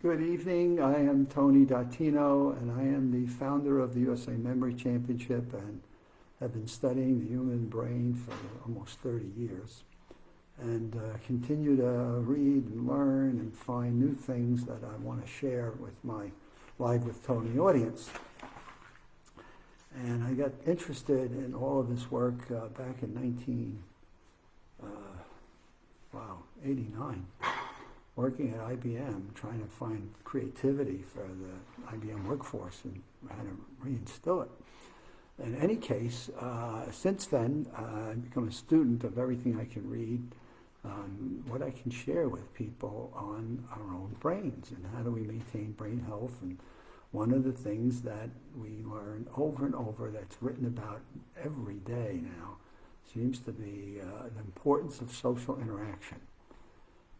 Good evening. I am Tony Dattino, and I am the founder of the USA Memory Championship and have been studying the human brain for almost 30 years and continue to read and learn and find new things that I want to share with my Live with Tony audience. And I got interested in all of this work back in 89. Working at IBM, trying to find creativity for the IBM workforce and how to reinstill it. In any case, since then, I've become a student of everything I can read, what I can share with people on our own brains and how do we maintain brain health. And one of the things that we learn over and over that's written about every day now seems to be the importance of social interaction.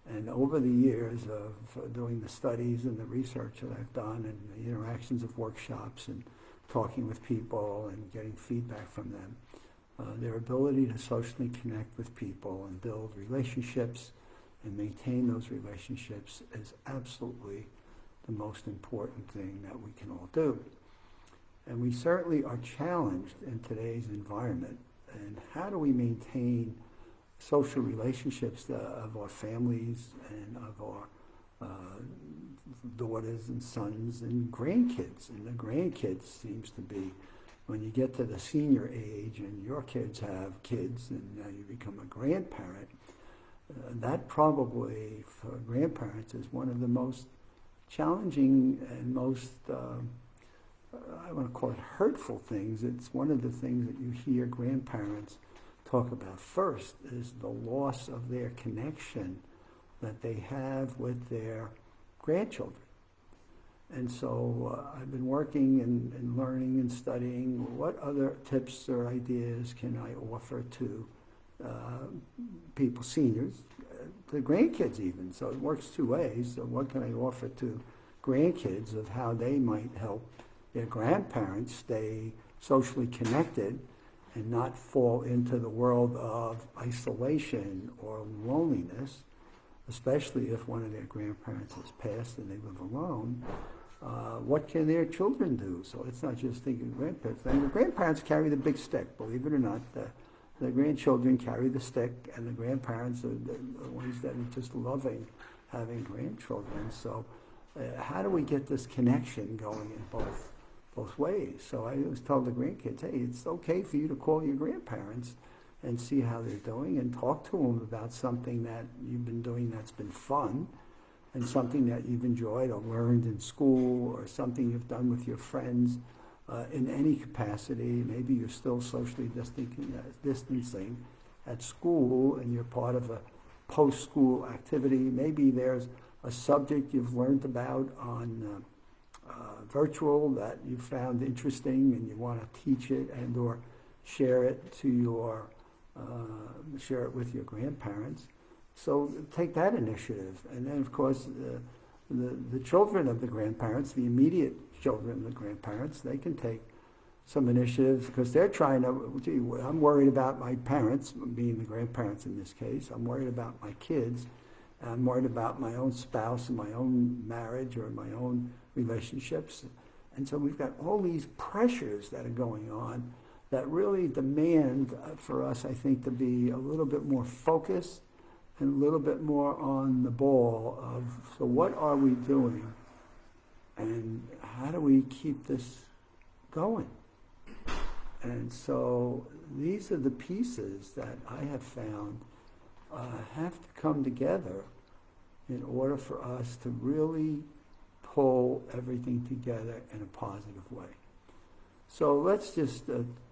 And over the years of doing the studies and the research that I've done and the interactions of workshops and talking with people and getting feedback from them, their ability to socially connect with people and build relationships and maintain those relationships is absolutely the most important thing that we can all do. And we certainly are challenged in today's environment. And how do we maintain social relationships of our families and of our daughters and sons and grandkids? And the grandkids seems to be, when you get to the senior age and your kids have kids and now you become a grandparent, that probably for grandparents is one of the most challenging and most, I want to call it hurtful things. It's one of the things that you hear grandparents talk about first is the loss of their connection that they have with their grandchildren. And so I've been working and learning and studying what other tips or ideas can I offer to people, seniors, to grandkids even. So it works two ways. So what can I offer to grandkids of how they might help their grandparents stay socially connected and not fall into the world of isolation or loneliness, especially if one of their grandparents has passed and they live alone. What can their children do? So it's not just thinking grandparents. The grandparents carry the big stick, believe it or not. The grandchildren carry the stick, and the grandparents are the ones that are just loving having grandchildren. So how do we get this connection going in both ways? So I always tell the grandkids, hey, it's okay for you to call your grandparents and see how they're doing and talk to them about something that you've been doing that's been fun and something that you've enjoyed or learned in school or something you've done with your friends in any capacity. Maybe you're still socially distancing at school and you're part of a post-school activity. Maybe there's a subject you've learned about on virtual that you found interesting and you want to teach it and or share it to your share it with your grandparents. So take that initiative. And then of course the children of the grandparents, the immediate children of the grandparents, they can take some initiatives because they're trying to, gee, I'm worried about my parents, being the grandparents in this case, I'm worried about my kids, I'm worried about my own spouse and my own marriage or my own relationships. And so we've got all these pressures that are going on that really demand for us, I think, to be a little bit more focused and a little bit more on the ball of, so what are we doing and how do we keep this going? And so these are the pieces that I have found have to come together in order for us to really pull everything together in a positive way. So let's just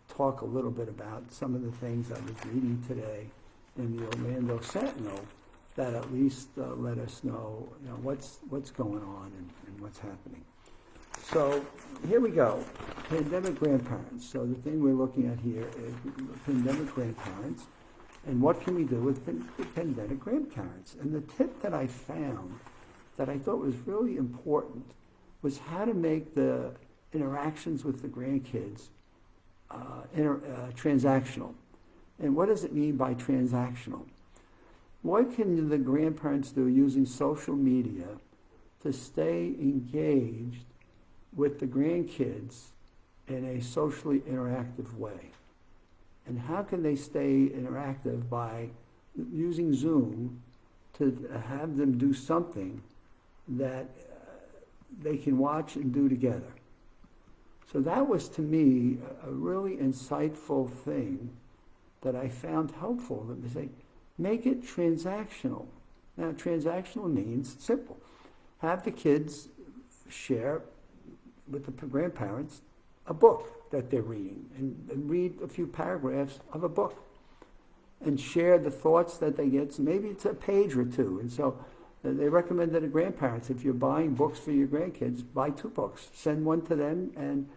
talk a little bit about some of the things I was reading today in the Orlando Sentinel that at least let us know, what's going on and what's happening. So here we go, pandemic grandparents. So the thing we're looking at here is pandemic grandparents. And what can we do with pandemic grandparents? And the tip that I found that I thought was really important was how to make the interactions with the grandkids transactional. And what does it mean by transactional? What can the grandparents do using social media to stay engaged with the grandkids in a socially interactive way? And how can they stay interactive by using Zoom to have them do something that they can watch and do together? So that was, to me, a really insightful thing that I found helpful. That they say, make it transactional. Now, transactional means simple. Have the kids share with the grandparents a book that they're reading and read a few paragraphs of a book and share the thoughts that they get. So maybe it's a page or two. And so they recommend that the grandparents, if you're buying books for your grandkids, buy 2 books. Send one to them and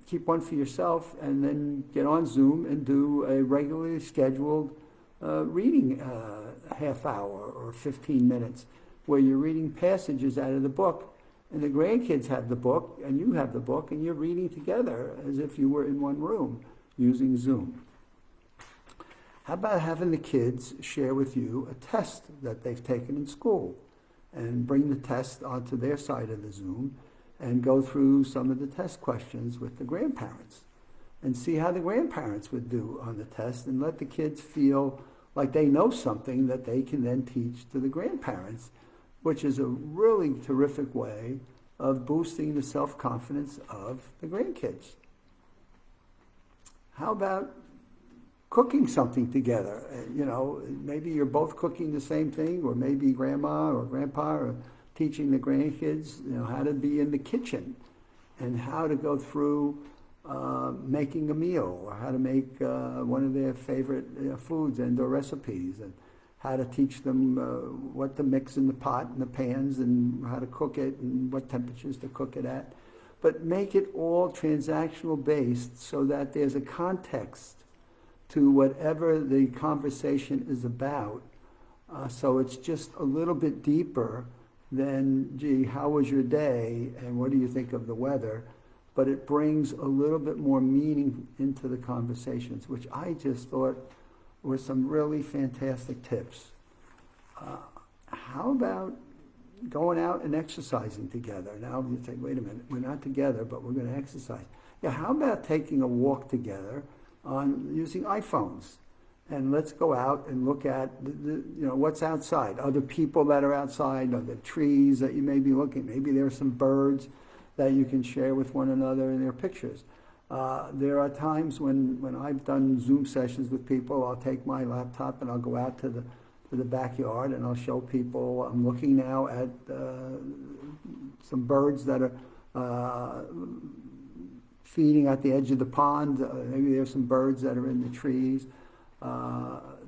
keep one for yourself, and then get on Zoom and do a regularly scheduled reading half hour or 15 minutes where you're reading passages out of the book, and the grandkids have the book and you have the book, and you're reading together as if you were in one room using Zoom. How about having the kids share with you a test that they've taken in school and bring the test onto their side of the Zoom and go through some of the test questions with the grandparents and see how the grandparents would do on the test, and let the kids feel like they know something that they can then teach to the grandparents, which is a really terrific way of boosting the self-confidence of the grandkids. How about cooking something together? Maybe you're both cooking the same thing, or maybe grandma or grandpa are teaching the grandkids, how to be in the kitchen and how to go through making a meal, or how to make one of their favorite foods and or recipes, and how to teach them what to mix in the pot and the pans and how to cook it and what temperatures to cook it at. But make it all transactional based so that there's a context to whatever the conversation is about. So it's just a little bit deeper than, gee, how was your day and what do you think of the weather? But it brings a little bit more meaning into the conversations, which I just thought were some really fantastic tips. How about going out and exercising together? Now you say, wait a minute, we're not together, but we're going to exercise. Yeah, how about taking a walk together on using iPhones? And let's go out and look at what's outside, other people that are outside, or the trees that you may be looking. Maybe there are some birds that you can share with one another in their pictures. There are times when I've done Zoom sessions with people, I'll take my laptop and I'll go out to the backyard and I'll show people. I'm looking now at some birds that are feeding at the edge of the pond. Maybe there's some birds that are in the trees.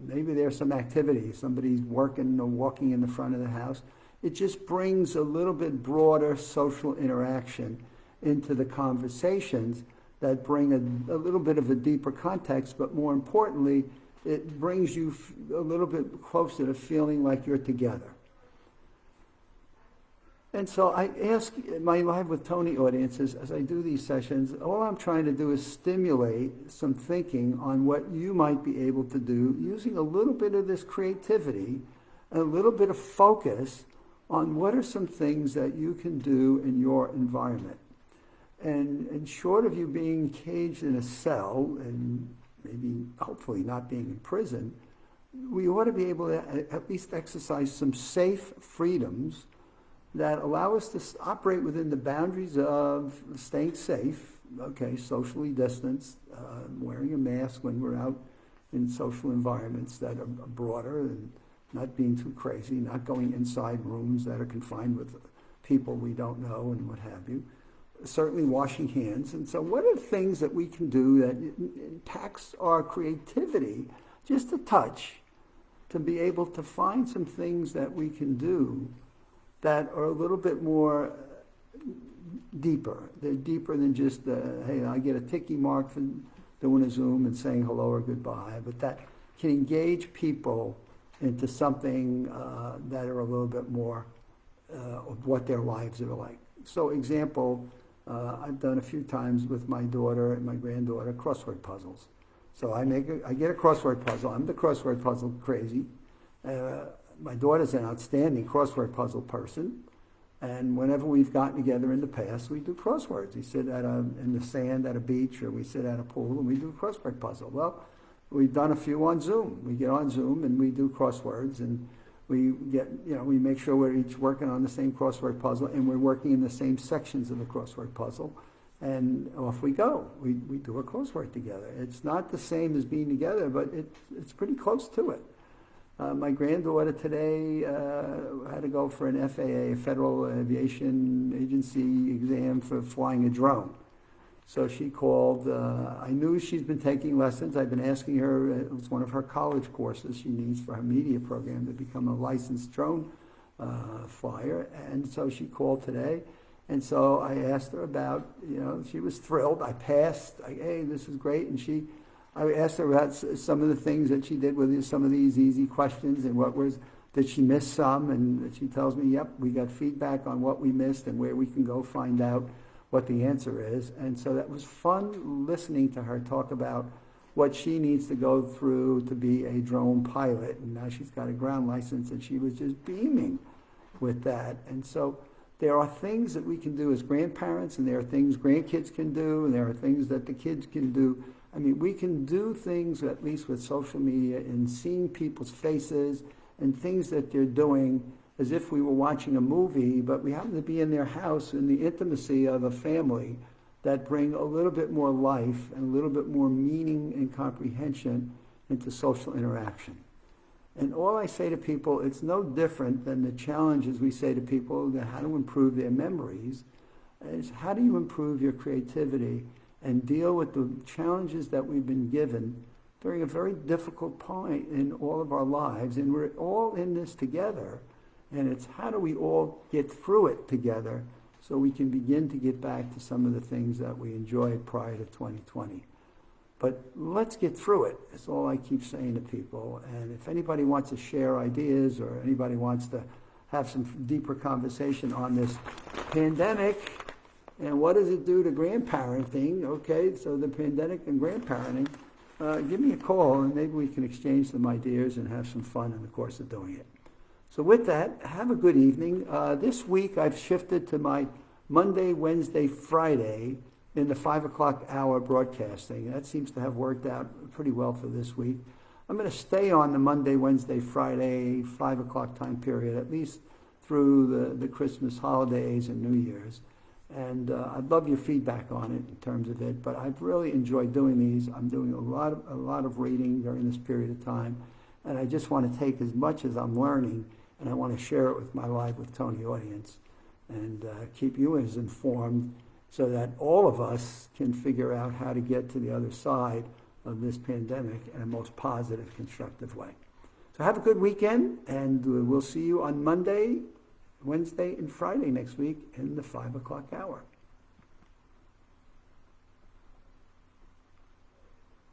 Maybe there's some activity. Somebody's working or walking in the front of the house. It just brings a little bit broader social interaction into the conversations that bring a little bit of a deeper context, but more importantly, it brings you a little bit closer to feeling like you're together. And so I ask my Live with Tony audiences, as I do these sessions, all I'm trying to do is stimulate some thinking on what you might be able to do using a little bit of this creativity, a little bit of focus on what are some things that you can do in your environment. And short of you being caged in a cell and maybe hopefully not being in prison, we ought to be able to at least exercise some safe freedoms that allow us to operate within the boundaries of staying safe, socially distanced, wearing a mask when we're out in social environments that are broader, and not being too crazy, not going inside rooms that are confined with people we don't know and what have you. Certainly washing hands. And so what are the things that we can do that impacts our creativity just a touch, to be able to find some things that we can do that are a little bit more deeper. They're deeper than just, hey, I get a ticky mark for doing a Zoom and saying hello or goodbye, but that can engage people into something that are a little bit more of what their lives are like. So example, I've done a few times with my daughter and my granddaughter crossword puzzles. So I get a crossword puzzle. I'm the crossword puzzle crazy. My daughter's an outstanding crossword puzzle person. And whenever we've gotten together in the past, we do crosswords. We sit in the sand at a beach, or we sit at a pool and we do a crossword puzzle. Well, we've done a few on Zoom. We get on Zoom and we do crosswords, and we make sure we're each working on the same crossword puzzle, and we're working in the same sections of the crossword puzzle. And off we go. We do a crossword together. It's not the same as being together, but it's pretty close to it. My granddaughter today had to go for an FAA, Federal Aviation Agency exam for flying a drone. So she called. I knew she's been taking lessons. I've been asking her, it was one of her college courses she needs for her media program to become a licensed drone flyer. And so she called today. And so I asked her about, she was thrilled. I passed. Hey, this is great. And I asked her about some of the things that she did with some of these easy questions, and did she miss some? And she tells me, yep, we got feedback on what we missed and where we can go find out what the answer is. And so that was fun listening to her talk about what she needs to go through to be a drone pilot. And now she's got a ground license, and she was just beaming with that. And so there are things that we can do as grandparents, and there are things grandkids can do, and there are things that the kids can do. I mean, we can do things, at least with social media, in seeing people's faces and things that they're doing as if we were watching a movie, but we happen to be in their house in the intimacy of a family, that bring a little bit more life and a little bit more meaning and comprehension into social interaction. And all I say to people, it's no different than the challenges we say to people that how to improve their memories, is how do you improve your creativity and deal with the challenges that we've been given during a very difficult point in all of our lives. And we're all in this together. And it's how do we all get through it together so we can begin to get back to some of the things that we enjoyed prior to 2020. But let's get through it. That's all I keep saying to people. And if anybody wants to share ideas, or anybody wants to have some deeper conversation on this pandemic, and what does it do to grandparenting? Okay, so the pandemic and grandparenting, give me a call, and maybe we can exchange some ideas and have some fun in the course of doing it. So with that, have a good evening. This week I've shifted to my Monday, Wednesday, Friday in the 5 o'clock hour broadcasting. That seems to have worked out pretty well for this week. I'm going to stay on the Monday, Wednesday, Friday, 5 o'clock time period, at least through the Christmas holidays and New Year's. And I'd love your feedback on it in terms of it. But I've really enjoyed doing these. I'm doing a lot of reading during this period of time. And I just want to take as much as I'm learning, and I want to share it with my Live with Tony audience, and keep you as informed so that all of us can figure out how to get to the other side of this pandemic in a most positive, constructive way. So have a good weekend, and we'll see you on Monday, Wednesday, and Friday next week in the 5 o'clock hour.